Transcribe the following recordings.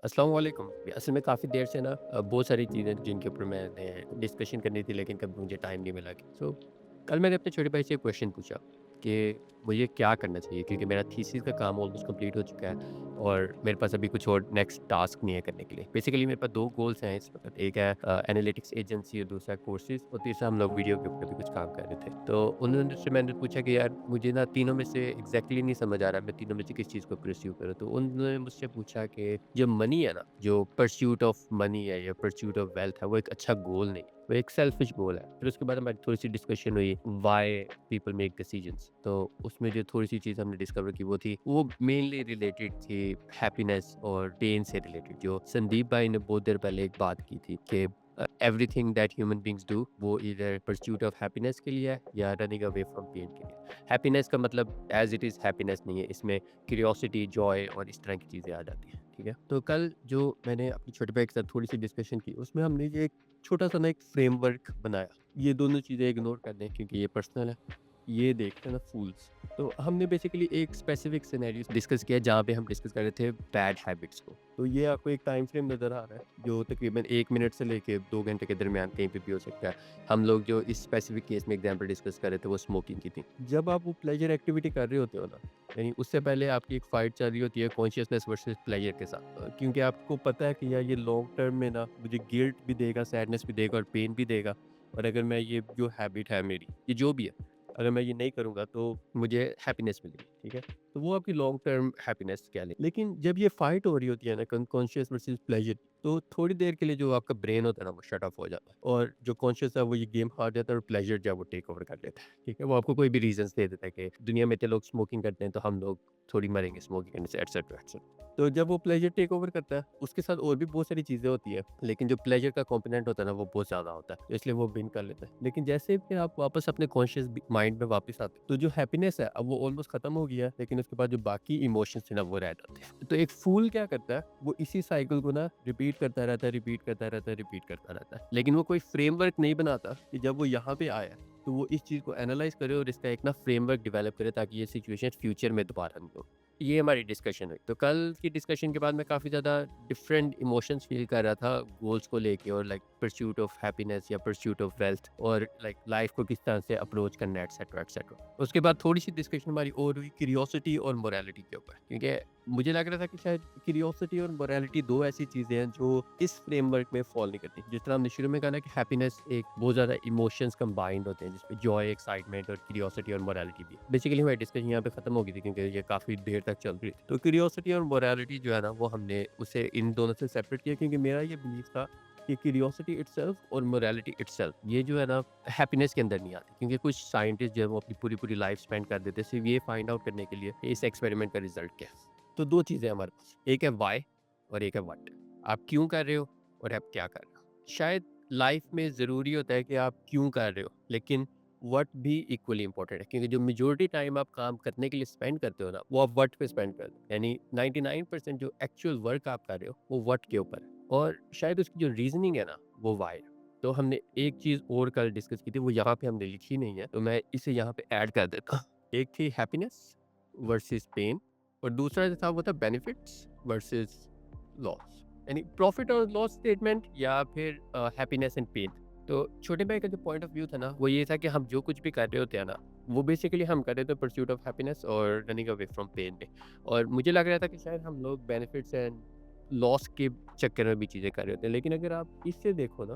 अस्सलाम वालेकुम। असल में काफ़ी देर से ना बहुत सारी चीज़ें जिनके ऊपर मैंने डिस्कशन करनी थी लेकिन कभी मुझे टाइम नहीं मिला। कल मैंने अपने छोटे भाई से एक क्वेश्चन पूछा कि मुझे क्या करना चाहिए, क्योंकि मेरा थीसिस का काम ऑलमोस्ट कंप्लीट हो चुका है और मेरे पास अभी कुछ और नेक्स्ट टास्क नहीं है करने के लिए। बेसिकली मेरे पास 2 गोल्स हैं इस वक़्त। एक है एनालिटिक्स एजेंसी और दूसरा कोर्सेज़, और तीसरा हम लोग वीडियो के ऊपर भी कुछ काम कर रहे थे। तो उन्होंने से मैंने पूछा कि यार मुझे ना तीनों में से एग्ज़ैक्टली नहीं समझ आ रहा मैं तीनों में से किस चीज़ को परस्यू करूँ। तो उन्होंने मुझसे पूछा कि जो मनी है ना, जो परस्यूट ऑफ मनी है या परस्यूट ऑफ वेल्थ है, वो एक अच्छा गोल नहीं है, वो एक सेल्फिश गोल है। फिर उसके बाद हमारी थोड़ी-सी डिस्कशन हुई व्हाई पीपल मेक डिसीजंस। तो उसमें जो थोड़ी-सी चीज़ हमने डिस्कवर की वो मेनली रिलेटेड थी हैप्पीनेस और पेन से रिलेटेड। जो संदीप भाई ने बहुत देर पहले एक बात की थी कि everything that human beings do वो ईदर परस्यूट ऑफ हैप्पीनेस के लिए है या रनिंग अवे फ्रॉम पेन के लिए। हैप्पीनेस का मतलब एज़ इट इज़ हैप्पीनेस नहीं है, इसमें क्यूरियोसिटी, जॉय और इस तरह की चीज़ें आ जाती हैं, ठीक है? तो कल जो मैंने अपने छोटे भाई के साथ थोड़ी-सी डिस्कशन की, उसमें हमने ये एक छोटा-सा ना एक फ्रेमवर्क बनाया। ये दोनों चीज़ें इग्नोर कर दें क्योंकि ये पर्सनल है। ये देखते हैं ना फूल्स। तो हमने बेसिकली एक स्पेसिफिक सिनेरियो डिस्कस किया जहाँ पे हम डिस्कस कर रहे थे बैड हैबिट्स को। तो ये आपको एक टाइम फ्रेम नज़र आ रहा है जो तकरीबन 1 मिनट से लेके 2 घंटे के दरमियान कहीं पे भी हो सकता है। हम लोग जो इस स्पेसिफिक केस में एग्ज़ाम्पल डिस्कस कर रहे थे वो स्मोकिंग की थी। जब आप वो प्लेज़र एक्टिविटी कर रहे होते हो ना, यानी उससे पहले आपकी एक फाइट चल रही होती है कॉन्शियसनेस वर्सेस प्लेज़र के साथ। क्योंकि आपको पता है कि यार ये लॉन्ग टर्म में ना मुझे गिल्ट भी देगा, सैडनेस भी देगा और पेन भी देगा। और अगर मैं ये जो हैबिट है मेरी, ये जो भी है, अगर मैं ये नहीं करूँगा तो मुझे हैप्पीनेस मिलेगी, ठीक है? तो वो आपकी लॉन्ग टर्म हैप्पीनेस कह लें। लेकिन जब ये फाइट हो रही होती है ना कॉन्शियस वर्सेस प्लेज़र, तो थोड़ी देर के लिए जो आपका ब्रेन होता है ना वो शट ऑफ हो जाता है और जो कॉन्शियस है वो ये गेम हार जाता है और प्लेज़र जो है वो टेक ओवर कर लेता है, ठीक है? वो आपको कोई भी रीज़न्स दे देता है कि दुनिया में इतने लोग स्मोकिंग करते हैं तो हम लोग थोड़ी मरेंगे स्मोकिंग करने से एटसेट्रा, एटसेट्रा। तो जब वो प्लेज़र टेक ओवर करता है, उसके साथ और भी बहुत सारी चीज़ें होती हैं, लेकिन जो प्लेज़र का कंपोनेंट होता है ना, वो बहुत ज़्यादा होता है, तो इसलिए वो विन कर लेता है। लेकिन जैसे भी आप वापस अपने कॉन्शियस माइंड में वापस आते हैं, तो जो हैप्पीनेस है, अब वो ऑलमोस्ट खत्म हो गया है, लेकिन उसके बाद जो बाकी इमोशंस थे ना, वो रह जाते हैं। तो एक फूल क्या करता है, वो इसी साइकिल को ना रिपीट करता रहता है, रिपीट करता रहता है, रिपीट करता रहता है। लेकिन वो कोई फ्रेमवर्क नहीं बनाता कि जब वो यहाँ पे आया, तो वो इस चीज़ को एनालाइज़ करे और इसका एक ना फ्रेमवर्क डेवलप करे ताकि ये सिचुएशन फ्यूचर में दोबारा नहीं हो। ये हमारी डिस्कशन हुई। तो कल की डिस्कशन के बाद मैं काफ़ी ज़्यादा डिफरेंट इमोशंस फ़ील कर रहा था गोल्स को लेके और लाइक परस्यूट ऑफ हैप्पीनेस या परस्यूट ऑफ वेल्थ और लाइक लाइफ को किस तरह से अप्रोच करना है एटसेट्रा, एटसेट्रा। उसके बाद थोड़ी-सी डिस्कशन हमारी और हुई क्यूरियोसिटी और मोरालिटी के ऊपर, क्योंकि मुझे लग रहा था कि शायद क्यूरियोसिटी और मोरालिटी 2 ऐसी चीज़ें हैं जो इस फ्रेमवर्क में फ़ॉल नहीं करती। जिस तरह हमने शुरू में कहा ना कि हैप्पीनेस एक बहुत ज़्यादा इमोशंस कंबाइंड होते हैं जिसमें जॉय, एक्साइटमेंट और क्यूरियोसिटी और मोरालिटी भी है। बेसिकली हमारी डिस्कशन यहाँ पे खत्म हो गई थी क्योंकि ये काफ़ी देर तक चल रही थी। तो क्यूरियोसिटी और मोरालिटी जो है ना वो हमने उसे इन दोनों से सेपरेट किया क्योंकि मेरा ये बिलीफ था कि क्यूरियोसिटी इटसेल्फ और मोरालिटी इटसेल्फ ये जो है ना हैप्पीनेस के अंदर नहीं आती, क्योंकि कुछ साइंटिस्ट जो है वो अपनी पूरी-पूरी लाइफ स्पेंड कर देते हैं सिर्फ ये फाइंड आउट करने के लिए कि इस एक्सपेरिमेंट का रिजल्ट क्या है। तो 2 चीज़ें हमारे पास, एक है व्हाय और एक है व्हाट। आप क्यों कर रहे हो और आप क्या कर रहे हो? शायद लाइफ में ज़रूरी होता है कि आप क्यों कर रहे हो, लेकिन व्हाट भी इक्वली इम्पोर्टेंट है क्योंकि जो मेजॉरिटी टाइम आप काम करने के लिए स्पेंड करते हो ना, वो आप व्हाट पे स्पेंड करते हो। यानी 99% जो एक्चुअल वर्क आप कर रहे हो, वो व्हाट के ऊपर है और शायद उसकी जो रीज़निंग है ना, वो व्हाय है। तो हमने एक चीज़ और कल डिस्कस की थी, वो यहाँ पे हमने लिखी नहीं है, तो मैं इसे यहाँ पे ऐड कर देता हूँ। एक थी हैप्पीनेस वर्सेस पेन और दूसरा जो था वो था बेनिफिट्स वर्सेस लॉस, यानी प्रॉफिट और लॉस स्टेटमेंट या फिर हैप्पीनेस एंड पेन। तो छोटे भाई का जो पॉइंट ऑफ व्यू था ना वो ये था कि हम जो कुछ भी कर रहे होते हैं ना, वो बेसिकली हम कर रहे थे परस्यूट ऑफ हैप्पीनेस और रनिंग अवे फ्रॉम पेन में। और मुझे लग रहा था कि शायद हम लोग बेनिफिट्स एंड लॉस के चक्कर में भी चीज़ें कर रहे होते हैं, लेकिन अगर आप इससे देखो ना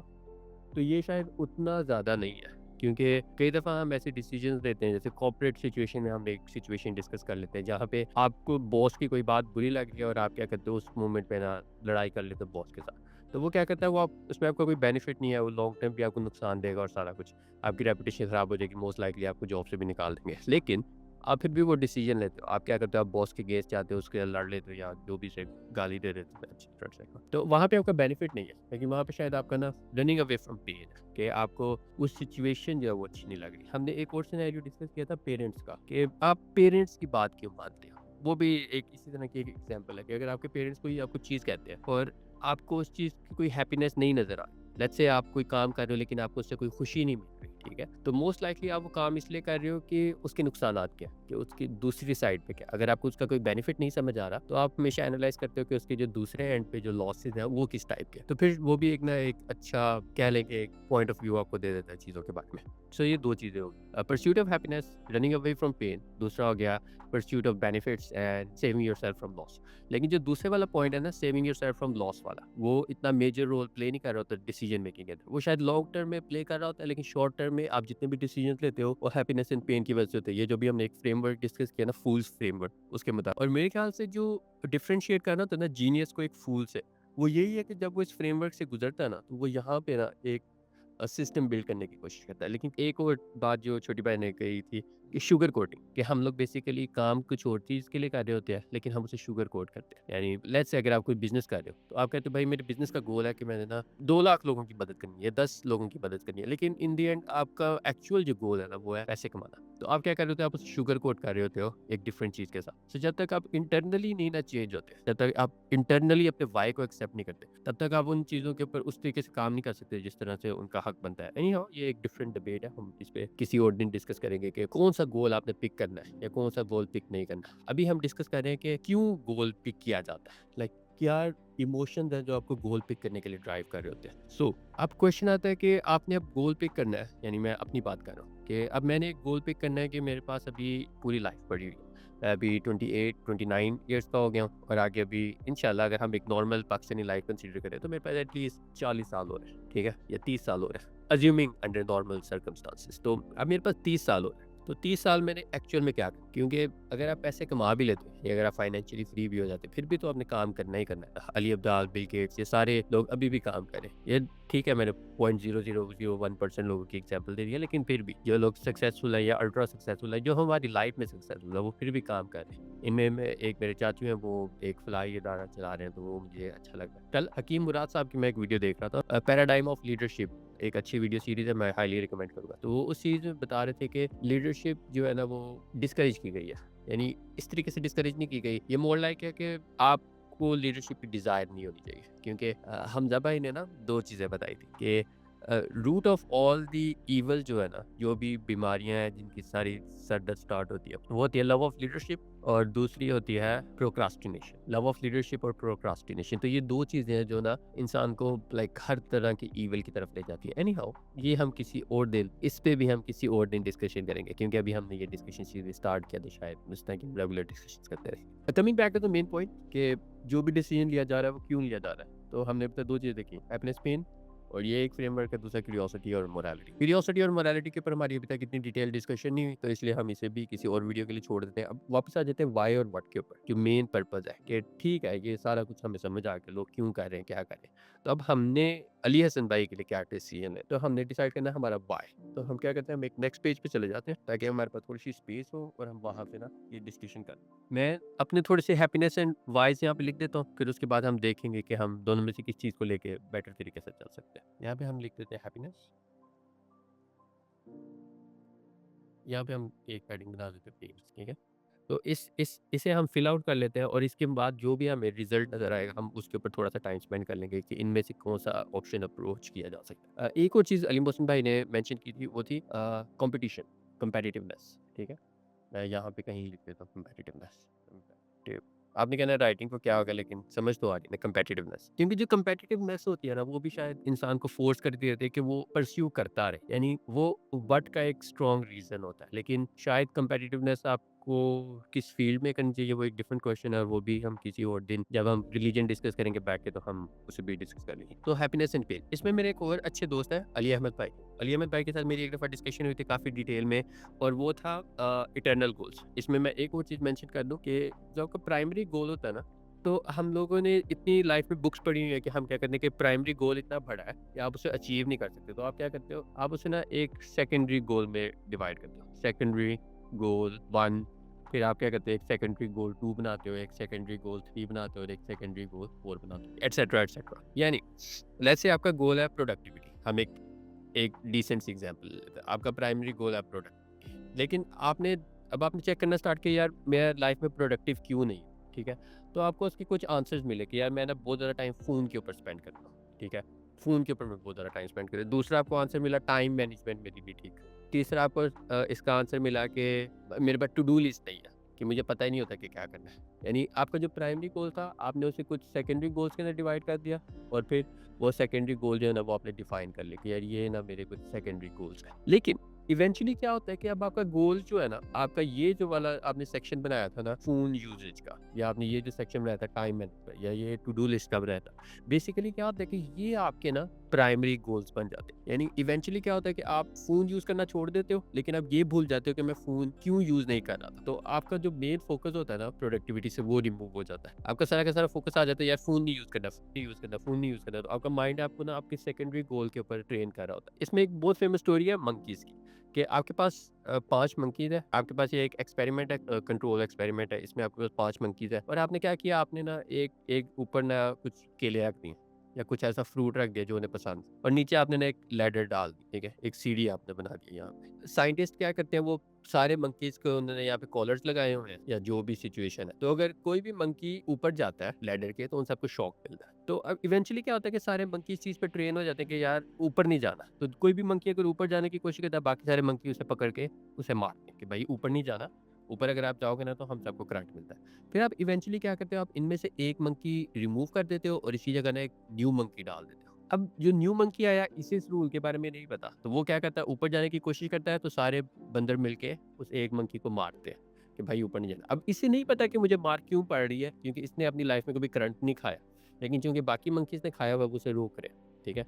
तो ये शायद उतना ज़्यादा नहीं है, क्योंकि कई दफ़ा हम ऐसे डिसीजंस लेते हैं, जैसे कॉर्पोरेट सिचुएशन में हम एक सिचुएशन डिस्कस कर लेते हैं जहाँ पे आपको बॉस की कोई बात बुरी लग रही है और आप क्या करते हो उस मोमेंट पे ना लड़ाई कर लेते हो बॉस के साथ। तो वो क्या करता है, वो आप उसमें आपका कोई बेनिफिट नहीं है, वो लॉन्ग टर्म भी आपको नुकसान देगा और सारा कुछ आपकी रेपुटेशन ख़राब हो जाएगी, मोस्ट लाइकली आपको जॉब से भी निकाल देंगे। लेकिन आप फिर भी वो डिसीजन लेते हो, आप क्या करते हो, आप बॉस के अगेंस्ट जाते हो, उसके लड़ लेते हो या जो भी से गाली दे देते हो एटसेट्रा। तो वहाँ पे आपका बेनिफिट नहीं है, लेकिन वहाँ पे शायद आपका ना रनिंग अवे फ्रॉम पेन है कि आपको उस सिचुएशन जो है वो अच्छी नहीं लग रही। हमने एक और सिनेरियो डिस्कस किया था पेरेंट्स का, कि आप पेरेंट्स की बात क्यों मानते हो? वो भी एक इसी तरह की एक एग्जांपल है कि अगर आपके पेरेंट्स कोई आपको चीज़ कहते हैं और आपको उस चीज़ की कोई हैप्पीनेस नहीं नज़र आ रही, लेट्स से आप कोई काम कर रहे हो लेकिन आपको उससे कोई खुशी नहीं मिल रही, ठीक है? तो मोस्ट लाइकली आप वो काम इसलिए कर रहे हो कि उसके नुकसानात क्या हैं, कि उसकी दूसरी साइड पे क्या है। अगर आपको उसका कोई बेनिफिट नहीं समझ आ रहा, तो आप हमेशा एनालाइज़ करते हो कि उसके जो दूसरे एंड पे जो लॉसेस हैं, वो किस टाइप के हैं। तो फिर वो भी एक अच्छा कह लें कि एक पॉइंट ऑफ व्यू आपको दे देता है चीज़ों के बारे में। सो ये 2 चीज़ें हो गई। Pursuit of happiness, running away from pain, दूसरा हो गया pursuit of benefits and saving yourself from loss. लेकिन जो दूसरे वाला पॉइंट है ना, सेविंग योरसेल्फ फ्रॉम लॉस वाला, वो इतना मेजर रोल प्ले नहीं कर रहा होता डिसीजन मेकिंग के अंदर। वो शायद लॉन्ग टर्म में प्ले कर रहा होता है, लेकिन शॉर्ट टर्म में आप जितने भी डिसीजंस लेते हो, वो हैप्पीनेस एंड पेन की वजह से होते हैं। ये जो भी हमने एक फ्रेमवर्क डिस्कस किया ना, फूल्स फ्रेमवर्क, उसके मुताबिक। और मेरे ख्याल से जो डिफरेंशिएट करना होता है ना जीनियस को एक फूल से, वो यही है कि जब वो इस फ्रेमवर्क से गुजरता है ना, तो वो यहाँ पे ना एक सिस्टम बिल्ड करने की कोशिश करता है। लेकिन एक और बात जो छोटी बहन ने कही थी कि शुगर कोटिंग, कि हम लोग बेसिकली काम कुछ और चीज़ के लिए कर रहे होते हैं, लेकिन हम उसे शुगर कोट करते हैं। यानी लेट्स से अगर आप कोई बिज़नेस कर रहे हो, तो आप कहते हो भाई मेरे बिज़नेस का गोल है कि मैंने ना 2 लाख लोगों की मदद करनी है, 10 लोगों की मदद करनी है। लेकिन इन द एंड आपका एक्चुअल जो गोल है ना, वो है पैसे कमाना। तो आप क्या कर रहे होते हो, आप उसे शुगर कोट कर रहे होते हो एक डिफरेंट चीज़ के साथ। सो जब तक आप इंटरनली नहीं ना चेंज होते, जब तक आप इंटरनली अपने व्हाय को एक्सेप्ट नहीं करते, तब तक आप उन चीज़ों के ऊपर उस तरीके से काम नहीं कर सकते जिस तरह से उनका हक बनता है। एनी हाउ, ये एक डिफरेंट डिबेट है, हम इस पे किसी और दिन डिस्कस करेंगे कि कौन सा गोल आपने पिक करना है या कौन सा गोल पिक नहीं करना। अभी हम डिस्कस कर रहे हैं कि क्यों गोल पिक किया जाता है, लाइक क्या इमोशंस हैं जो आपको गोल पिक करने के लिए ड्राइव कर रहे होते हैं। सो अब क्वेश्चन आता है कि आपने अब गोल पिक करना है, यानी मैं अपनी बात कर रहा हूँ कि अब मैंने एक गोल पिक करना है कि मेरे पास अभी पूरी लाइफ पड़ी हुई है। मैं अभी 28 29 ईयर्स का हो गया हूँ, और आगे अभी इंशाल्लाह अगर हम एक नॉर्मल पाकिस्तानी लाइफ कंसीडर करें, तो मेरे पास एटलीस्ट 40 साल और है, ठीक है, या 30 साल और है, अज्यूमिंग अंडर नॉर्मल सर्कमस्टांसिस। तो अब मेरे पास 30 साल और है। तो 30 साल मैंने एक्चुअल में क्या किया, क्योंकि अगर आप पैसे कमा भी लेते हो या अगर आप फाइनेंशियली फ्री भी हो जाते, फिर भी तो आपने काम करना ही करना है। अली अब्दाल, बिल गेट्स, ये सारे लोग अभी भी काम करें। ये ठीक है, मैंने 0.0001% लोगों की एग्जांपल दे दी है, लेकिन फिर भी जो लोग सक्सेसफुल है या अल्ट्रा सक्सेसफुल है, जो हमारी लाइफ में सक्सेसफुल है, वो फिर भी काम कर रहे हैं। इनमें में एक मेरे चाचू हैं, वो एक फलाही इदारा चला रहे हैं, तो वो मुझे अच्छा लगा। कल हकीम मुराद साहब की मैं एक वीडियो देख रहा था, पैराडाइम ऑफ लीडरशिप, एक अच्छी वीडियो सीरीज है, मैं हाईली रिकमेंड करूँगा। तो वो उस चीज़ में बता रहे थे कि लीडरशिप जो है ना, वो डिस्करेज की गई है। यानी इस तरीके से डिस्करेज नहीं की गई, ये मोर लाइक है कि आपको लीडरशिप की डिज़ायर नहीं होनी चाहिए। क्योंकि हमज़ा भाई ने ना 2 चीज़ें बताई थी कि root of all the evil जो है ना, जो भी बीमारियां हैं जिनकी सारी सर दर्द स्टार्ट होती है, वो होती है लव ऑफ लीडरशिप, और दूसरी होती है प्रोक्रास्टिनेशन। लव ऑफ लीडरशिप और प्रोक्रास्टिनेशन, तो ये 2 चीज़ें हैं जो ना इंसान को लाइक हर तरह की ईवल की तरफ ले जाती है। एनी हाउ, ये हम किसी और दिन, इस पे भी हम किसी और दिन डिस्कशन करेंगे, क्योंकि अभी हमने ये डिस्कशन सीरीज स्टार्ट किया था, शायद इस तरह की रेगुलर डिस्कशन करते रहे। Coming back to the main point कि जो भी डिसीजन लिया जा रहा है वो क्यों लिया जा रहा है, तो हमने अब तक 2 चीज़ें देखी, हैप्पीनेस, पेन, और ये एक फ्रेमवर्क है, दूसरा क्यूरियोसिटी और मोरालिटी। क्यूरियोसिटी और मोरालिटी के ऊपर हमारी अभी तक इतनी डिटेल डिस्कशन नहीं हुई, तो इसलिए हम इसे भी किसी और वीडियो के लिए छोड़ देते हैं। अब वापस आ जाते हैं व्हाई और व्हाट के ऊपर, जो मेन पर्पस है कि ठीक है, ये सारा कुछ हमें समझ आ गया लोग क्यों कर रहे हैं, क्या कर रहे हैं। तो अब हमने अली हसन भाई के लिए क्या डिसीजन है, तो हमने डिसाइड करना है हमारा व्हाई। तो हम क्या करते हैं, हम एक नेक्स्ट पेज पे चले जाते हैं, ताकि हमारे पास थोड़ी सी स्पेस हो और हम वहाँ पे ना ये डिस्कशन करें। मैं अपने थोड़े से हैप्पीनेस एंड व्हाईस यहाँ पे लिख देता हूँ, फिर उसके बाद हम देखेंगे कि हम दोनों में से किस चीज़ को लेके बेटर तरीके से चल सकते हैं। यहाँ पे हम लिख देते हैं हैप्पीनेस, यहाँ पे हम एक हेडिंग बना देते हैं पेज, ठीक है। तो इसे हम फिल आउट कर लेते हैं, और इसके बाद जो भी हमें रिजल्ट नज़र आएगा, हम उसके ऊपर थोड़ा सा टाइम स्पेंड कर लेंगे कि इनमें से कौन सा ऑप्शन अप्रोच किया जा सकता है। एक और चीज़ अली मोहसिन भाई ने मेंशन की थी, वो थी कंपटीशन, कंपेटिटिवनेस, ठीक है। मैं यहाँ पे कहीं लिख देता हूँ कम्पेटिटिवनेस। आपने कहना है राइटिंग को क्या होगा, लेकिन समझ तो आ रही है ना, कम्पेटिटिवनेस। क्योंकि जो कम्पेटिटिवनेस होती है ना, वो भी शायद इंसान को फोर्स करती रहती है कि वो परस्यू करता रहे, यानी वो व्हाट का एक स्ट्रॉन्ग रीजन होता है। लेकिन शायद कम्पेटिटिवनेस आपको किस फील्ड में करनी चाहिए, वो एक डिफरेंट क्वेश्चन है, और वो भी हम किसी और दिन जब हम रिलीजन डिस्कस करेंगे बैठ के, तो हम उसे भी डिस्कस कर लेंगे। तो हैप्पीनेस एंड पेन, इसमें मेरे एक और अच्छे दोस्त है अली अहमद भाई। अली अहमद भाई के साथ मेरी एक दफ़ा डिस्कशन हुई थी काफ़ी डिटेल में, और वो था इटर्नल गोल्स। इसमें मैं एक और चीज़ मेंशन कर दूं कि जो आपका प्राइमरी गोल होता है ना, तो हम लोगों ने इतनी लाइफ में बुक्स पढ़ी हुई है कि हम क्या करते हैं कि प्राइमरी गोल इतना बड़ा है कि आप उसे अचीव नहीं कर सकते। तो आप क्या करते हो, आप उसे ना एक सेकेंडरी गोल में डिवाइड करते हो। सेकेंडरी गोल 1, फिर आप क्या करते हो, एक सेकेंडरी गोल 2 बनाते हो, एक सेकेंडरी गोल 3 बनाते हो, और एक सेकेंडरी गोल 4 बनाते हो, एटसेट्रा एटसेट्रा। यानी लेट्स से आपका गोल है प्रोडक्टिविटी, हम एक डिसेंट सी एग्जांपल लेते हैं। आपका प्राइमरी गोल है प्रोडक्ट, लेकिन आपने चेक करना स्टार्ट किया, यार मैं लाइफ में प्रोडक्टिव क्यों नहीं हूँ, ठीक है। तो आपको उसके कुछ आंसर्स मिले कि यार मैं ना बहुत ज़्यादा टाइम फ़ोन के ऊपर स्पेंड करता हूँ, ठीक है। फ़ोन के ऊपर मैं बहुत ज़्यादा टाइम स्पेंड करें। दूसरा आपको आंसर मिला टाइम मैनेजमेंट मेरी भी ठीक। तीसरा आपको इसका आंसर मिला कि मेरे पास टू डू लिस्ट नहीं है, कि मुझे पता ही नहीं होता कि क्या करना है। यानी आपका जो प्राइमरी गोल था, आपने उसे कुछ सेकेंडरी गोल्स के अंदर डिवाइड कर दिया और फिर वो सेकेंडरी गोल जो है ना, वो आपने डिफाइन कर लिया कि यार ये ना मेरे कुछ सेकेंडरी गोल्स हैं। लेकिन इवेंचुअली क्या होता है कि अब आपका गोल जो है ना, आपका ये जो वाला आपने सेक्शन बनाया था ना फ़ोन यूसेज का, या आपने ये जो सेक्शन बनाया था टाइम मैनेजमेंट, या ये टू डू लिस्ट का बनाया था, बेसिकली क्या होता है कि ये आपके ना प्राइमरी गोल्स बन जाते हैं। यानी इवेंचुअली क्या होता है कि आप फ़ोन यूज़ करना छोड़ देते हो, लेकिन आप ये भूल जाते हो कि मैं फ़ोन क्यों यूज़ नहीं कर रहा था। तो आपका जो मेन फ़ोकस होता है ना प्रोडक्टिविटी से, वो रिमूव हो जाता है। आपका सारा का सारा फ़ोकस आ जाता है यार फ़ोन नहीं यूज़ करना, फ़ोन नहीं यूज़ करना, फ़ोन नहीं यूज़ करना। तो आपका माइंड आपको ना आपके सेकेंडरी गोल के ऊपर ट्रेन कर रहा होता है। इसमें एक बहुत फेमस स्टोरी है मंकीज़ की, कि आपके पास 5 मंकीज़ है, आपके पास ये एक एक्सपेरिमेंट है, कंट्रोल एक्सपेरिमेंट है, इसमें आपके पास 5 मंकीज़ है और आपने क्या किया, आपने ना एक एक ऊपर ना कुछ केले रख दिए या कुछ ऐसा फ्रूट रख दिया जो उन्हें पसंद, और नीचे आपने ना एक लैडर डाल दी, ठीक है? एक सीढ़ी आपने बना दी यहाँ पे। साइंटिस्ट क्या करते हैं, वो सारे मंकीज़ को उन्होंने यहाँ पे कॉलर्स लगाए हुए हैं या जो भी सिचुएशन है। तो अगर कोई भी मंकी ऊपर जाता है लैडर के, तो उन सबको शॉक मिलता है। तो अब इवेंचुअली क्या होता है कि सारे मंकी इस चीज़ पे ट्रेन हो जाते हैं कि यार ऊपर नहीं जाना। तो कोई भी मंकी अगर ऊपर जाने की कोशिश करता है, बाकी सारे मंकी उसे पकड़ के उसे मारते हैं कि भाई ऊपर नहीं जाना, ऊपर अगर आप जाओगे ना तो हम सबको करंट मिलता है। फिर आप इवेंचुअली क्या करते हो, आप इनमें से एक मंकी रिमूव कर देते हो और इसी जगह ना एक न्यू मंकी डाल देते हो। अब जो न्यू मंकी आया, इसे इस रूल के बारे में नहीं पता, तो वो क्या करता है, ऊपर जाने की कोशिश करता है, तो सारे बंदर मिलके उस एक मंकी को मारते हैं कि भाई ऊपर नहीं जाना। अब इसे नहीं पता कि मुझे मार क्यों पड़ रही है, क्योंकि इसने अपनी लाइफ में कभी करंट नहीं खाया, लेकिन चूंकि बाकी मंकीज ने खाया हुआ, वो उसे रोक रहे हैं, ठीक है?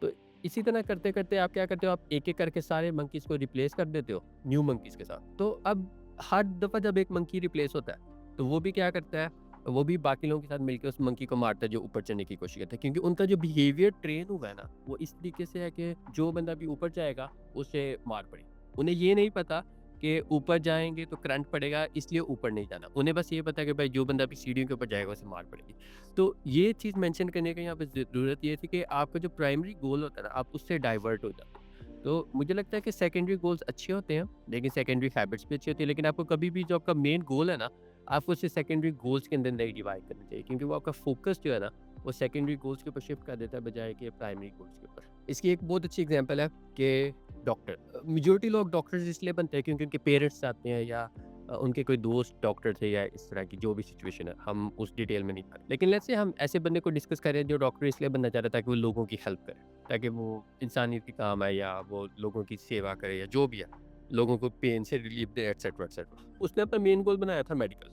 तो इसी तरह करते करते आप क्या करते हो, आप एक एक करके सारे मंकीज को रिप्लेस कर देते हो न्यू मंकीज के साथ। तो अब हर दफ़ा जब एक मंकी रिप्लेस होता है, तो वो भी क्या करता है, वो भी बाकी लोगों के साथ मिलके उस मंकी को मारता है जो ऊपर चढ़ने की कोशिश करता है। क्योंकि उनका जो बिहेवियर ट्रेन हुआ है ना, वो इस तरीके से है कि जो बंदा भी ऊपर जाएगा, उसे मार पड़ेगी। उन्हें ये नहीं पता कि ऊपर जाएँगे तो करंट पड़ेगा, इसलिए ऊपर नहीं जाना। उन्हें बस ये पता है कि भाई जो बंदा भी सीढ़ियों के ऊपर जाएगा, उसे मार पड़ेगी। तो ये चीज़ मेंशन करने का यहाँ पे ज़रूरत ये थी कि आपका जो प्राइमरी गोल होता है ना, आप उससे डाइवर्ट हो जाते हो। तो मुझे लगता है कि सेकेंडरी गोल्स अच्छे होते हैं, लेकिन सेकेंडरी हैबिट्स भी अच्छी होती है, लेकिन आपको कभी भी जो आपका मेन गोल है ना, आपको उसे सेकेंडरी गोल्स के अंदर नहीं डिवाइड करना चाहिए, क्योंकि वो आपका फोकस जो है ना, वो सेकेंडरी गोल्स के ऊपर शिफ्ट कर देता है बजाय कि प्राइमरी गोल्स के ऊपर। इसकी एक बहुत अच्छी एग्जांपल है कि डॉक्टर, मेजॉरिटी लोग डॉक्टर्स इसलिए बनते हैं क्योंकि उनके पेरेंट्स चाहते हैं, या उनके कोई दोस्त डॉक्टर थे, या इस तरह की जो भी सिचुएशन है, हम उस डिटेल में नहीं जाते। लेकिन लेट्स से हम ऐसे बंदे को डिस्कस करें जो डॉक्टर इसलिए बनना चाह रहा था कि वो लोगों की हेल्प करे, ताकि वो इंसानियत के काम आए, या वो लोगों की सेवा करे, या जो भी है, लोगों को पेन से रिलीफ दे, एटसेट्रा एटसेट्रा। उसने अपना मेन गोल बनाया था मेडिकल,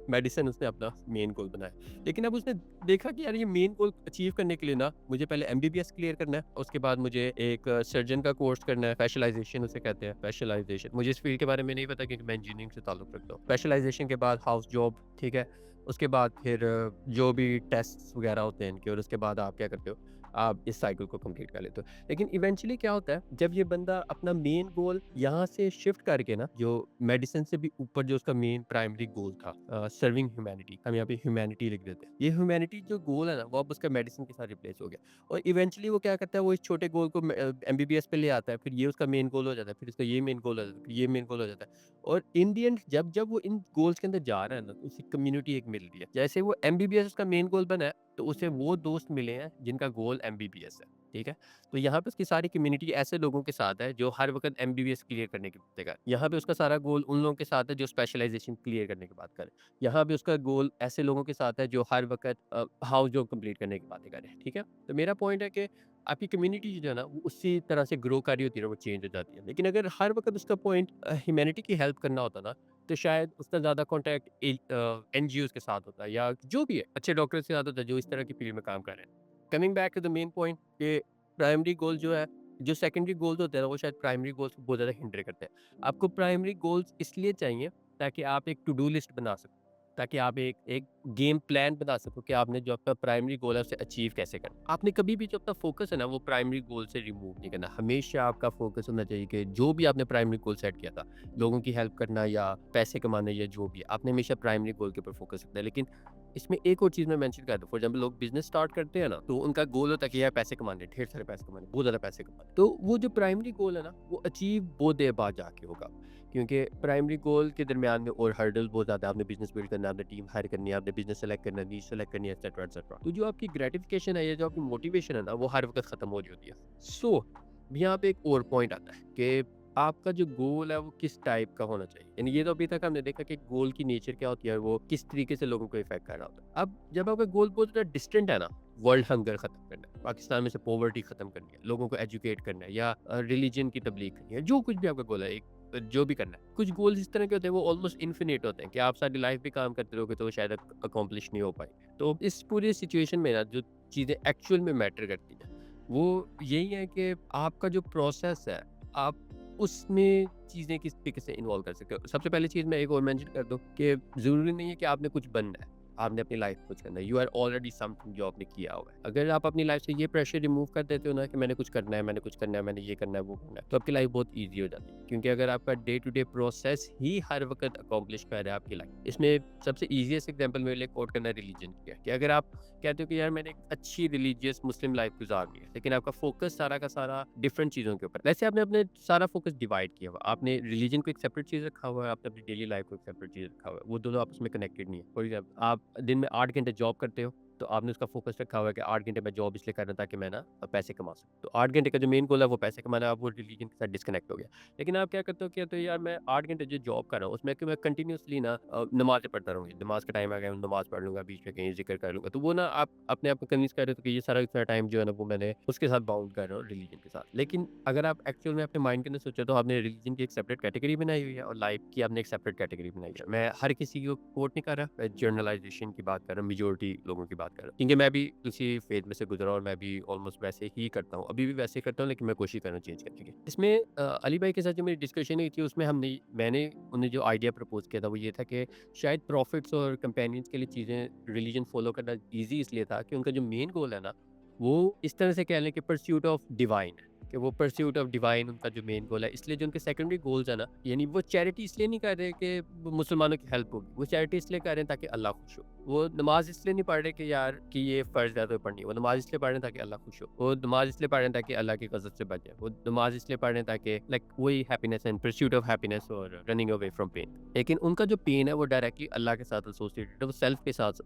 मेडिसिन उसने अपना मेन गोल बनाया। लेकिन अब उसने देखा कि यार ये मेन गोल अचीव करने के लिए ना, मुझे पहले एमबीबीएस क्लियर करना है, उसके बाद मुझे एक सर्जन का कोर्स करना है, स्पेशलाइजेशन उसे कहते हैं, स्पेशलाइजेशन। मुझे इस फील्ड के बारे में नहीं पता क्योंकि मैं इंजीनियरिंग से ताल्लुक रखता हूँ। स्पेशलाइजेशन के बाद हाउस जॉब, ठीक है? उसके बाद फिर जो भी टेस्ट्स वगैरह होते हैं इनके, और उसके बाद आप क्या करते हो, आप इस साइकिल को कंप्लीट कर लेते हो। लेकिन इवेंचुअली क्या होता है, जब ये बंदा अपना मेन गोल यहाँ से शिफ्ट करके ना, जो मेडिसिन से भी ऊपर जो उसका मेन प्राइमरी गोल था, सर्विंग ह्यूमैनिटी, हम यहाँ पे ह्यूमैनिटी लिख देते हैं। ये ह्यूमैनिटी जो गोल है ना, वो अब उसका मेडिसिन के साथ रिप्लेस हो गया, और इवेंचुअली वो क्या करता है, वो इस छोटे गोल को एमबीबीएस पे ले आता है, फिर ये उसका मेन गोल हो जाता है, फिर उसका ये मेन गोल हो जाता है, फिर ये मेन गोल हो जाता है। और इन दी एंड जब जब वो इन गोल्स के अंदर जा रहा है ना, तो उसे कम्युनिटी एक मिल रही है। जैसे वो एमबीबीएस उसका मेन गोल बना है, तो उसे वो दोस्त मिले हैं जिनका गोल एमबीबीएस है, ठीक है? तो यहाँ पे उसकी सारी कम्युनिटी ऐसे लोगों के साथ है जो हर वक़्त एमबीबीएस क्लियर करने की बातें कर। यहाँ पे उसका सारा गोल उन लोगों के साथ है जो स्पेशलाइज़ेशन क्लियर करने की बात करें। यहाँ पे उसका गोल ऐसे लोगों के साथ है जो हर वक़्त हाउस जॉब कंप्लीट करने की बातें करें, ठीक है? तो मेरा पॉइंट है कि आपकी कम्युनिटी जो है ना, वो उसी तरह से ग्रो कर रही होती है, वो चेंज हो जाती है। लेकिन अगर हर वक़्त उसका पॉइंट ह्यूमैनिटी की हेल्प करना होता ना, तो शायद उसका ज़्यादा कॉन्टैक्ट एनजीओज़ के साथ होता है, या जो भी है, अच्छे डॉक्टर्स के साथ होता है जो इस तरह की फील्ड में काम कर रहे हैं। Coming back to the main point, कि प्राइमरी गोल जो है, जो सेकेंडरी गोल्स होते हैं ना, वो शायद प्राइमरी गोल्स को बहुत ज़्यादा हिंडर करते हैं। आपको प्राइमरी गोल्स इसलिए चाहिए ताकि आप एक टू डू लिस्ट बना सको, ताकि आप एक एक गेम प्लान बना सको कि आपने जो आपका प्राइमरी गोल है उसे अचीव कैसे करना है। आपने कभी भी जो अपना फोकस है ना, वो प्राइमरी गोल से रिमूव नहीं करना। हमेशा आपका फोकस होना चाहिए कि जो भी आपने प्राइमरी गोल सेट किया था, लोगों की हेल्प करना या पैसे कमाना या जो भी है, आपने हमेशा प्राइमरी गोल के ऊपर फोकस रखना है। लेकिन इसमें एक और चीज़ मैं मेंशन कर दूँ, फॉर एग्जाम्पल लोग बिज़नेस स्टार्ट करते हैं ना, तो उनका गोल होता है कि यार पैसे कमाने, ढेर सारे पैसे कमाने, बहुत ज़्यादा पैसे कमाने। तो वो जो प्राइमरी गोल है ना, वो अचीव बहुत देर बाद जाके होगा। क्योंकि प्राइमरी गोल के दरमियान में और हर्डल बहुत ज़्यादा है। आपने बिज़नेस बिल्ड करना है, आपने टीम हायर करनी है, आपने बिज़नेस सेलेक्ट करना है, नीश सेलेक्ट करनी है, एटसेट्रा, एटसेट्रा। तो जो आपकी ग्रेटिफिकेशन है या जो आपकी मोटिवेशन है ना, वो हर वक़्त ख़त्म हो रही होती है। सो यहाँ पे एक और पॉइंट आता है कि आपका जो गोल है वो किस टाइप का होना चाहिए। यानी ये तो अभी तक हमने देखा कि गोल की नेचर क्या होती है, वो किस तरीके से लोगों को इफ़ेक्ट कर रहा होता है। अब जब आपका गोल बहुत ज़्यादा डिस्टेंट है ना, वर्ल्ड हंगर ख़त्म करना है, पाकिस्तान में से पॉवर्टी ख़त्म करनी है, लोगों को एजुकेट करना है या रिलीजन की तबलीग करनी है, जो कुछ भी आपका गोल है, एक जो भी करना है। कुछ गोल्स इस तरह के होते हैं, वो ऑलमोस्ट इन्फिनिट होते हैं कि आप सारी लाइफ भी काम करते रहोगे तो वो शायद अकॉम्प्लिश नहीं हो पाए। तो इस पूरी सिचुएशन में ना जो चीज़ें एक्चुअल में मैटर करती हैं, वो यही है कि आपका जो प्रोसेस है, आप उसमें चीज़ें किस तरीके से इन्वॉल्व कर सकते हो। सबसे पहली चीज़ मैं एक और मेंशन कर दूँ कि ज़रूरी नहीं है कि आपने कुछ बनना है, आपने अपनी लाइफ में कुछ करना है। यू आर ऑलरेडी समथिंग जो आपने किया हुआ है। अगर आप अपनी लाइफ से ये प्रेशर रिमूव कर देते हो ना कि मैंने कुछ करना है, मैंने कुछ करना है, मैंने ये करना है, वो करना है, तो आपकी लाइफ बहुत ईज़ी हो जाती है। क्योंकि अगर आपका डे टू डे प्रोसेस ही हर वक़्त अकॉम्प्लिश कर रहा है आपकी लाइफ, इसमें सबसे ईज़ीएस्ट एग्ज़ाम्पल मेरे लिए कोट करना रिलीजन की है कि अगर आप कहते हो कि यार मैंने एक अच्छी रिलीजियस मुस्लिम लाइफ गुजारनी है, लेकिन आपका फोकस सारा का सारा डिफरेंट चीज़ों के ऊपर। वैसे आपने अपने सारा फोकस डिवाइड किया हुआ। आपने रिलीजन को एक सेपरेट चीज़ रखा हुआ है, आपने अपनी डेली लाइफ को एक सेपरेट चीज़ रखा हुआ है। वो दोनों आपस में कनेक्टेड नहीं है। फॉर एग्ज़ाम्पल आप दिन में 8 घंटे जॉब करते हो, तो आपने उसका फोकस रखा हुआ है कि 8 घंटे मैं जॉब इसलिए कर रहा हूँ ताकि मैं ना पैसे कमा सकूँ। तो 8 घंटे का जो मेन गोल है वो पैसे कमाना है, आप वो रिलीजन के साथ डिस्कनेक्ट हो गया। लेकिन आप क्या करते हो कि तो यार मैं 8 घंटे जो जॉब कर रहा हूँ उसमें कि मैं कंटिन्यूअसली ना नमाज़ें पढ़ता रहूँगी। नमाज़ का टाइम आ गया, नमाज़ पढ़ लूँगा, बीच में कहीं ज़िक्र कर लूँगा। तो वो ना आप अपने आप को कन्विंस कर रहे हो कि ये सारा इतना टाइम जो है ना वो मैंने उसके साथ बाउंड कर रहा हूँ रिलीजन के साथ। लेकिन अगर आप एक्चुअल में अपने माइंड के अंदर सोचो तो आपने रिलीजन की एक सेपरेट कैटेगरी बनाई हुई है और लाइफ की आपने एक सेपरेट कैटेगरी बनाई है। मैं हर किसी को कोट नहीं कर रहा, मैं जनरलाइज़ेशन की बात कर रहा हूँ, मेजॉरिटी लोगों की बात कर रहा हूँ। क्योंकि मैं भी उसी फेज़ में से गुज़रा और मैं भी ऑलमोस्ट वैसे ही करता हूँ। अभी भी वैसे ही करता हूँ लेकिन मैं कोशिश कर रहा हूँ चेंज करने की। इसमें अली भाई के साथ जो मेरी डिस्कशन हुई थी उसमें हमने मैंने उन्हें जो आइडिया प्रपोज़ किया था वो ये था कि शायद प्रॉफिट्स और कंपेनियंस के लिए चीज़ें रिलीजन फ़ॉलो करना ईज़ी इसलिए था कि उनका जो मेन गोल है ना, वो इस तरह से कह लें कि परस्यूट ऑफ डिवाइन है, कि वो परस्यूट ऑफ डिवाइन उनका जो मेन गोल है। इसलिए जो उनके सेकेंडरी गोल्स है ना, यानी वो चैरिटी इसलिए नहीं कर रहे कि वो मुसलमानों की हेल्प होगी, वो चैरिटी इसलिए कर रहे हैं ताकि अल्लाह खुश हो। वो नमाज़ इसलिए नहीं पढ़ रहे कि यार कि ये फ़र्ज़ है तो पढ़नी है, वो नमाज़ इसलिए पढ़ रहे हैं ताकि अल्लाह खुश हो। वो नमाज़ इसलिए पढ़ रहे हैं ताकि अल्लाह की गज़ब से बच जाए। वो नमाज़ इसलिए पढ़ रहे हैं ताकि लाइक वही happiness and pursuit of happiness और रनिंग अवे फ्रॉम पेन। लेकिन उनका जो पेन है वो डायरेक्टली अल्लाह के साथ एसोसिएटेड है, वो सेल्फ के साथ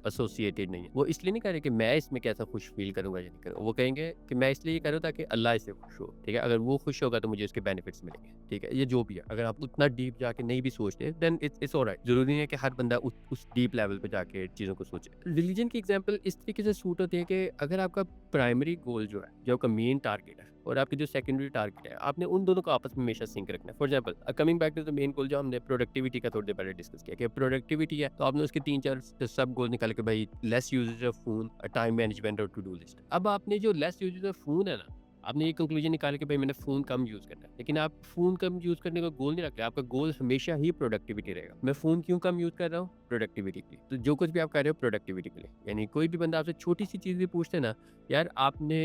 एसोसिएटेड नहीं है। वो इसलिए नहीं कह रहे कि मैं इसमें कैसा खुश फ़ील करूँगा या नहीं करूँगा। वो कहेंगे कि मैं इसलिए ये कर रहा हूँ ताकि अल्लाह इससे खुश हो, ठीक है? अगर वो खुश होगा तो मुझे उसके बेनिफिट्स मिलेंगे, ठीक है? ये जो भी है, अगर आप उतना डीप जाके नहीं भी सोचते देन इट्स ऑलराइट। ज़रूरी नहीं है कि हर बंदा उस डीप लेवल पे जाके चीज़ों को सोचे। रिलीजन की एग्ज़ाम्पल इस तरीके से सूट होती है कि अगर आपका प्राइमरी गोल जो है, जो आपका मेन टारगेट है और आपकी जो सेकेंडरी टारगेट है, आपने उन दोनों को आपस में हमेशा सिंक रखना है। For example coming back to the main goal जो हमने प्रोडक्टिविटी का थोड़ी देर पहले डिस्कस किया कि प्रोडक्टिविटी है, तो आपने उसके 3-4 सब गोल निकाले कि भाई less usages of phone, time management और टू डू लिस्ट। अब आपने जो लेस यूजेज ऑफ फ़ोन है ना, आपने ये कंक्लूजन निकाला कि भाई मैंने फ़ोन कम यूज़ करना है। लेकिन आप फ़ोन कम यूज़ करने का गोल नहीं रख रहे, आपका गोल हमेशा ही प्रोडक्टिविटी रहेगा। मैं फ़ोन क्यों कम यूज़ कर रहा हूँ? प्रोडक्टिविटी के लिए। तो जो कुछ भी आप कर रहे हो प्रोडक्टिविटी के लिए। यानी कोई भी बंदा आपसे छोटी-सी चीज़ भी पूछते ना, यार आपने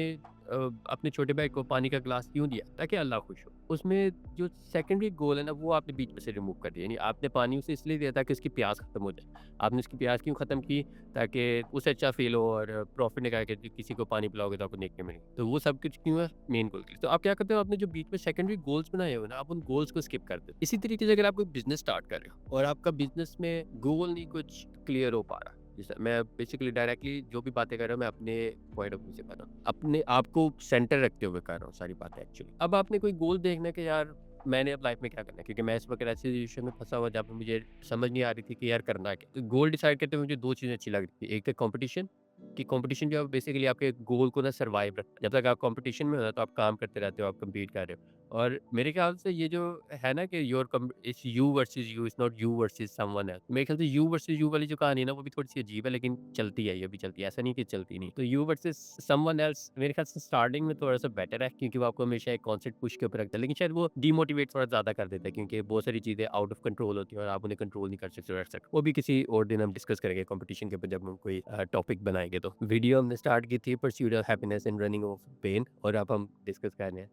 अपने छोटे भाई को पानी का ग्लास क्यों दिया? ताकि अल्लाह खुश हो। उसमें जो सेकेंडरी गोल है ना, वो आपने बीच में से रिमूव कर दिया। यानी आपने पानी उसे इसलिए दिया ताकि उसकी प्यास खत्म हो जाए। आपने उसकी प्यास क्यों खत्म की? ताकि उसे अच्छा फ़ील हो और प्रॉफ़िट निकाल के किसी को पानी पिलाओगे तो आपको नेकी मिलेगी। तो वो सब कुछ क्यों है? मेन गोल के लिए। तो आप क्या करते हो, आपने जो बीच में सेकेंडरी गोल्स बनाए हुए हैं ना, आप उन गोल्स को स्किप कर देते हो। इसी तरीके से अगर आप कोई बिज़नेस स्टार्ट कर रहे हो और आपका बिज़नेस में गोल नहीं कुछ क्लियर हो पा रहा, जैसे मैं बेसिकली डायरेक्टली जो भी बातें कर रहा हूँ मैं अपने पॉइंट ऑफ व्यू से कर रहा हूँ। अपने आप को सेंटर रखते हुए कर रहा हूँ सारी बातें एक्चुअली। अब आपने कोई गोल देखना है कि यार मैंने अब लाइफ में क्या करना है, क्योंकि मैं इस वक़्त ऐसी सिचुएशन में फँसा हुआ जहाँ पे मुझे समझ नहीं आ रही थी कि यार करना क्या है। तो गोल डिसाइड करते हुए मुझे 2 चीज़ें अच्छी लग रही थी। एक है कॉम्पिटिशन, कि कॉम्पिटिशन जो है बेसिकली आपके गोल को ना सर्वाइव रखता है। जब तक आप कॉम्पिटिशन में हो ना तो आप काम करते रहते हो, आप कम्पीट कर रहे हो। और मेरे ख्याल से ये जो है ना कि it's you versus you, it's not you versus someone else. मेरे ख्याल से यू वर्सेस यू वाली जो कहानी है ना वो भी थोड़ी-सी अजीब है, लेकिन चलती है, ये भी चलती है। ऐसा नहीं कि चलती नहीं। तो यू वर्सेस समवन एल्स मेरे ख्याल से स्टार्टिंग में थोड़ा-सा बेटर है, क्योंकि वो आपको हमेशा एक कॉन्सेप्ट पुश के ऊपर रखता है। लेकिन शायद वो डिमोटिवेट थोड़ा ज़्यादा कर देता है, क्योंकि बहुत सारी चीज़ें आउट ऑफ कंट्रोल होती हैं और आप उन्हें कंट्रोल नहीं कर सकते रख सकते। वो भी किसी और दिन हम डिस्कस करेंगे कंपटीशन के ऊपर जब हम कोई टॉपिक बनाएँगे तो। वीडियो हमने स्टार्ट की थी pursuit of happiness and running of pain, और अब हम डिस्कस कर रहे हैं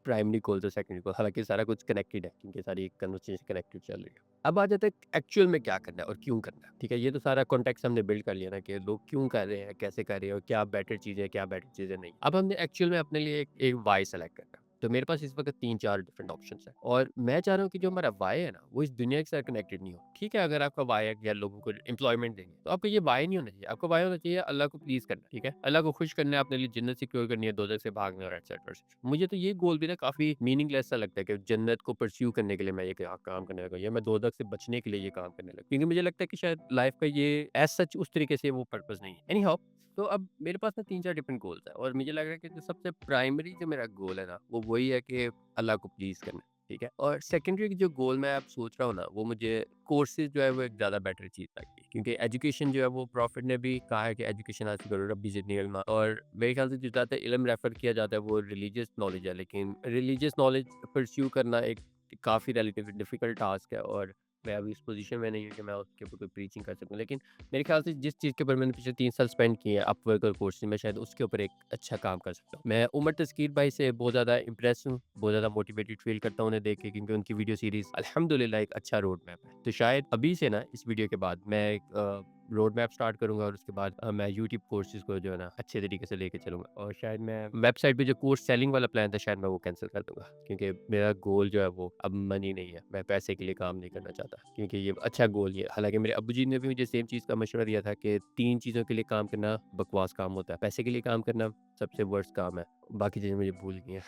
प्राइमरी गोल्स और सेकेंडरी गोल। हालाँकि सारा कुछ कनेक्टेड है, क्योंकि सारी कन्वर्सेशन कनेक्टेड चल रही है। अब आ जाता है एक्चुअल में क्या करना है और क्यों करना है, ठीक है? ये तो सारा कॉन्टेक्स्ट हमने बिल्ड कर लिया ना कि लोग क्यों कर रहे हैं, कैसे कर रहे हैं और क्या बेटर चीज़ है, क्या बेटर चीज़ें नहीं। अब हमने एक्चुअल में अपने लिए एक व्हाय सेलेक्ट करना है। तो मेरे पास इस वक़्त 3-4 डिफरेंट ऑप्शंस हैं और मैं चाह रहा हूँ कि जो हमारा व्हाय है ना, वो इस दुनिया के साथ कनेक्टेड नहीं हो। ठीक है, अगर आपका व्हाय है कि यार लोगों को एम्प्लॉयमेंट देनी है, तो आपका ये व्हाय नहीं होना चाहिए। आपका व्हाय होना चाहिए अल्लाह को प्लीज़ करना, ठीक है? अल्लाह को खुश करना है, अपने लिए जन्नत सिक्योर करनी है, दोज़ख से भागना और एटसेट्रा एटसेट्रा। मुझे तो ये गोल भी ना काफ़ी मीनिंगलेस सा लगता है कि जन्नत को परस्यू करने के लिए मैं ये काम करने लगा या मैं दोज़ख से बचने के लिए ये काम करने लगा। क्योंकि मुझे लगता है कि शायद लाइफ़ का ये एज़ सच उस तरीके से वो पर्पज़ नहीं है। एनी हाउ, तो अब मेरे पास ना 3-4 डिफरेंट गोल्स हैं और मुझे लग रहा है कि जो सबसे प्राइमरी जो मेरा गोल है ना, वो वही है कि अल्लाह को प्लीज़ करना, ठीक है? और सेकेंडरी जो गोल मैं अब सोच रहा हूँ ना, वो मुझे कोर्सेज़ जो है वो एक ज़्यादा बेटर चीज़ लगती है। क्योंकि एजुकेशन जो है वो प्रॉफ़िट ने भी कहा है कि एजुकेशन हासिल करो, रब्बी ज़िदनी इल्मा। और मेरे ख़्याल से जो ज़्यादा इल्म रेफ़र किया जाता है वो रिलीजियस नॉलेज है, लेकिन रिलीजियस नॉलेज परस्यू करना एक काफ़ी रिलेटिवली डिफ़िकल्ट टास्क है और मैं अभी इस पोज़ीशन में नहीं हूँ कि मैं उसके ऊपर कोई प्रीचिंग कर सकूँ। लेकिन मेरे ख़्याल से जिस चीज़ के ऊपर मैंने पिछले 3 साल स्पेंड किए हैं अपवर्क और कोर्सेज़ में, शायद उसके ऊपर एक अच्छा काम कर सकता हूँ। मैं उमर तस्कीर भाई से बहुत ज़्यादा इम्प्रेस हूँ, बहुत ज़्यादा मोटिवेटेड फ़ील करता हूँ उन्हें देख के, क्योंकि उनकी वीडियो सीरीज़ अल्हम्दुलिल्लाह एक अच्छा रोड मैप है। तो शायद अभी से ना इस वीडियो के बाद मैं एक रोड मैप स्टार्ट करूँगा और उसके बाद मैं यूट्यूब कोर्सेज़ को जो है ना अच्छे तरीके से लेके चलूँगा और शायद मैं वेबसाइट पे जो कोर्स सेलिंग वाला प्लान था शायद मैं वो कैंसल कर दूँगा। क्योंकि मेरा गोल जो है वो अब मनी नहीं है, मैं पैसे के लिए काम नहीं करना चाहता, क्योंकि ये अच्छा गोल ही है। हालाँकि मेरे अब्बूजी ने भी मुझे सेम चीज़ का मशवरा दिया था कि 3 चीज़ों के लिए काम करना बकवास काम होता है। पैसे के लिए काम करना सबसे वर्स्ट काम है, बाकी चीज़ें मुझे भूल गई हैं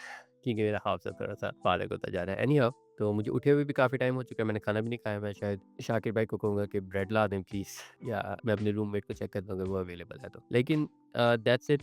क्योंकि मेरा हाफ़-सा थोड़ा-सा फारग होता जा रहा है। एनी हाउ, तो मुझे उठे हुए भी काफ़ी टाइम हो चुका है, मैंने खाना भी नहीं खाया। मैं शायद शाकिर भाई को कहूँगा कि ब्रेड ला दें प्लीज़, या मैं अपने रूममेट को चेक करता हूँ अगर वो अवेलेबल है तो। लेकिन दैट्स इट।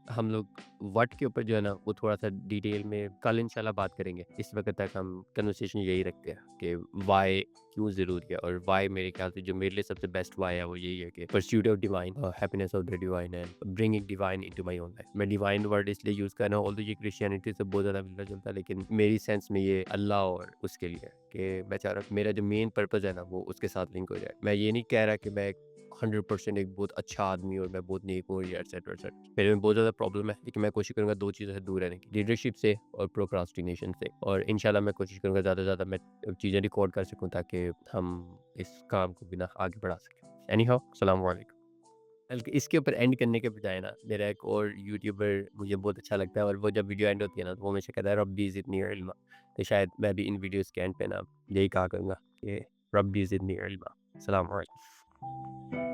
हम लोग व्हाट के ऊपर जो है ना वो थोड़ा-सा डिटेल में कल इंशाल्लाह बात करेंगे। इस वक़्त तक हम कन्वर्सेशन यही रखते हैं कि व्हाय क्यों ज़रूरी है और व्हाय मेरे ख़्याल से जो मेरे लिए सबसे बेस्ट व्हाय है वो यही है कि pursuit of divine, happiness of the divine and bringing divine into my own life. मैं डिवाइन वर्ड इसलिए यूज़ कर रहा हूँ, ऑल्दो ये क्रिश्चियनिटी से बहुत ज़्यादा मिलता-जुलता है, लेकिन मेरी सेंस में ये अल्लाह और उसके लिए है कि मैं चाह रहा हूँ कि मेरा जो मेन पर्पज़ है ना वो उसके साथ लिंक हो जाए। मैं ये नहीं कह रहा कि मैं 100% एक बहुत अच्छा आदमी और मैं बहुत नेक हूँ या एटसेट्रा एटसेट्रा। मेरे में बहुत ज़्यादा प्रॉब्लम है, लेकिन मैं कोशिश करूँगा 2 चीज़ों से दूर रहने की, लीडरशिप से और प्रोक्रास्टिनेशन से। और इंशाल्लाह मैं कोशिश करूँगा ज़्यादा से ज़्यादा मैं चीज़ें रिकॉर्ड कर सकूँ ताकि हम इस काम को भी ना आगे बढ़ा सकें। एनी हाउ, अस्सलाम वालेकुम। बल्कि इसके ऊपर एंड करने के बजाय ना मेरा एक और यूट्यूबर मुझे बहुत अच्छा लगता है और वो जब वीडियो एंड होती है ना तो वो हमेशा कहता है रब्बी ज़िदनी इल्मा। तो शायद मैं भी इन वीडियोज़ के एंड पे ना यही कहा करूँगा कि रब्बी ज़िदनी इल्मा। अस्सलाम वालेकुम।